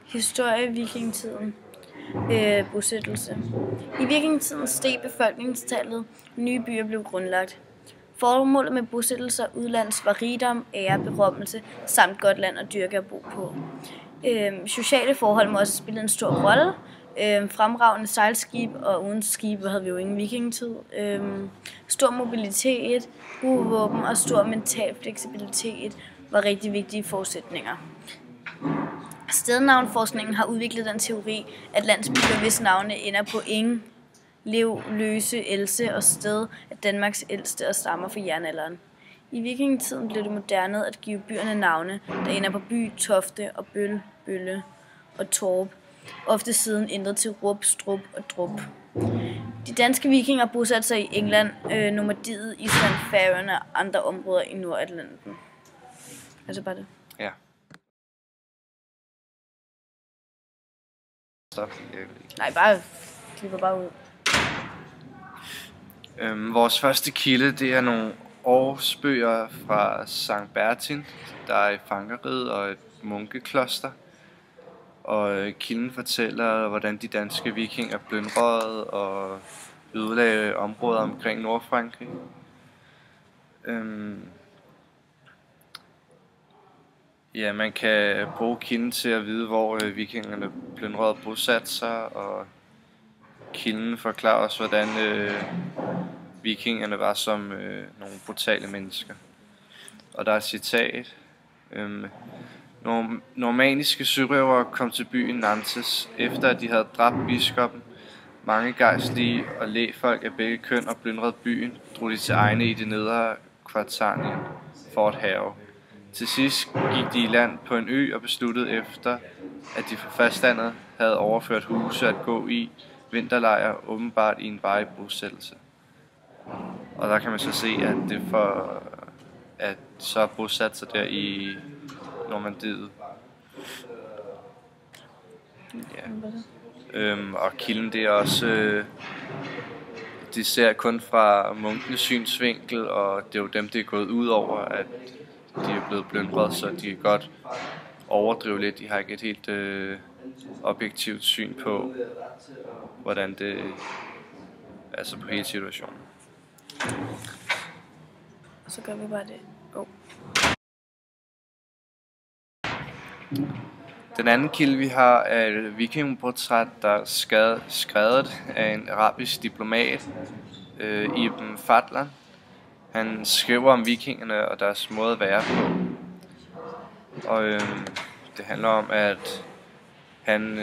Historie, vikingetiden, bosættelse. I vikingetiden steg befolkningstallet, nye byer blev grundlagt. Formålet med bosættelser udlands var rigdom, ære, berømmelse samt godt land at dyrke og bo på. Sociale forhold må også spille en stor rolle. Fremragende sejlskib, og uden skib havde vi jo ingen vikingetid. Stor mobilitet, gode våben og stor mental fleksibilitet var rigtig vigtige forudsætninger. Stednavnforskningen har udviklet den teori, at landsbyer, hvis navne ender på ing, lev, løse, else og sted, er Danmarks ældste og stammer fra jernalderen. I vikingetiden blev det moderne at give byerne navne, der ender på by, tofte og bøl, bølle og torp, ofte siden ændret til rup, strup og drup. De danske vikinger bosatte sig i England, Normandiet, Island, Færøerne og andre områder i Nordatlanten. Altså bare det. Ja. Stop. Nej, bare klipper bare ud. Vores første kilde, det er nogle årsbøger fra Sankt Bertin, der er i Frankerriget og et munkekloster. Og kilden fortæller, hvordan de danske vikinger plyndrede og ødelagde områder omkring Nordfrankrig. Ja, man kan bruge kilden til at vide, hvor vikingerne plyndrede og bosatte sig, og kilden forklarer også, hvordan vikingerne var som nogle brutale mennesker. Og der er et citat. Normanniske sørøvere kom til byen Nantes, efter at de havde dræbt biskoppen. Mange gejstlige og lægfolk af begge køn og plyndrede byen, drog de til egne i det nedre Kvartanien for at hærge. Til sidst gik de i land på en ø og besluttede efter, at de fra fastlandet havde overført huse at gå i, vinterlejr åbenbart i en varig bosættelse. Og der kan man så se, at det for at så er bosat sig der i Normandiet. Ja. Og kilden, det er også de ser kun fra munkenes synsvinkel, og det er jo dem, det er gået ud over, at de er blevet plyndret, så de kan godt overdrive lidt. De har ikke et helt objektivt syn på, hvordan det, altså på hele situationen. Og så gør vi bare det. Den anden kilde, vi har, er et vikingportræt, der er skrevet af en arabisk diplomat, Ibn Fadlan. Han skriver om vikingerne og deres måde at være på. Og det handler om, at han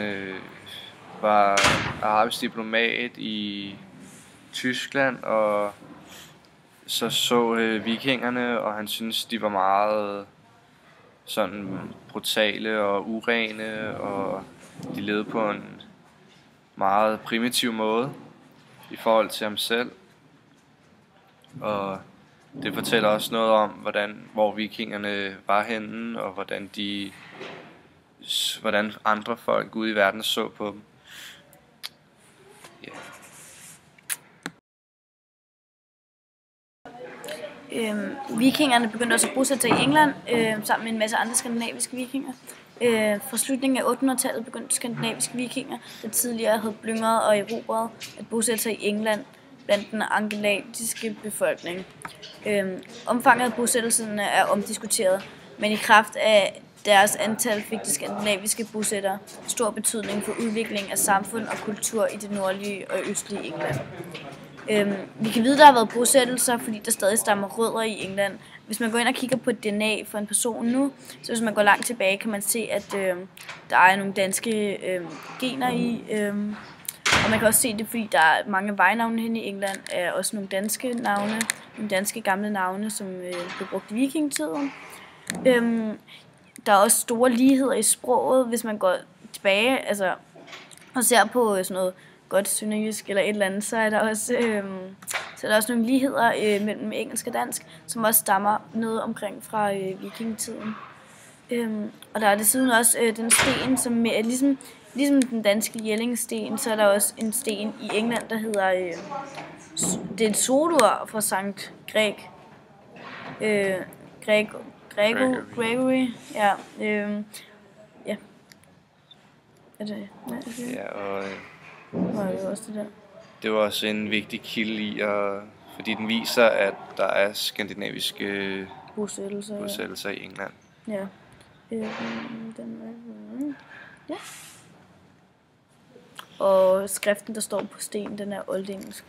var arabisk diplomat i Tyskland, og så vikingerne, og han synes, de var meget sådan brutale og urene, og de levede på en meget primitiv måde i forhold til ham selv. Og det fortæller også noget om, hvor vikingerne var henne, og hvordan andre folk ude i verden så på dem. Yeah. Vikingerne begyndte også at bosætte sig i England sammen med en masse andre skandinaviske vikinger. Fra slutningen af 800-tallet begyndte skandinaviske vikinger, der tidligere havde plyndret og erobret, at bosætte sig i England blandt den angelatiske befolkning. Omfanget af bosættelserne er omdiskuteret, men i kraft af deres antal fik de skandinaviske bosættere stor betydning for udviklingen af samfund og kultur i det nordlige og østlige England. Vi kan vide, at der har været bosættelser, fordi der stadig stammer rødder i England. Hvis man går ind og kigger på DNA for en person nu, så hvis man går langt tilbage, kan man se, at der er nogle danske gener i. Og man kan også se det, fordi der er mange vejnavne henne i England, er også nogle danske navne, nogle danske gamle navne, som blev brugt i vikingetiden. Der er også store ligheder i sproget, hvis man går tilbage og ser på sådan noget godt sønderjysk eller et eller andet, så er der også nogle ligheder mellem engelsk og dansk, som også stammer noget omkring fra vikingetiden. Og der er desuden også den sten, som ligesom den danske Jellingsten, så er der også en sten i England, der hedder det er et solur fra Sankt Gregory. Ja, Er det? Nej, okay. Ja, og Nej, det er også det der. det var også en vigtig kilde fordi den viser, at der er skandinaviske bosættelser i England. Ja. Ja. Og skriften, der står på sten, den er oldengelsk.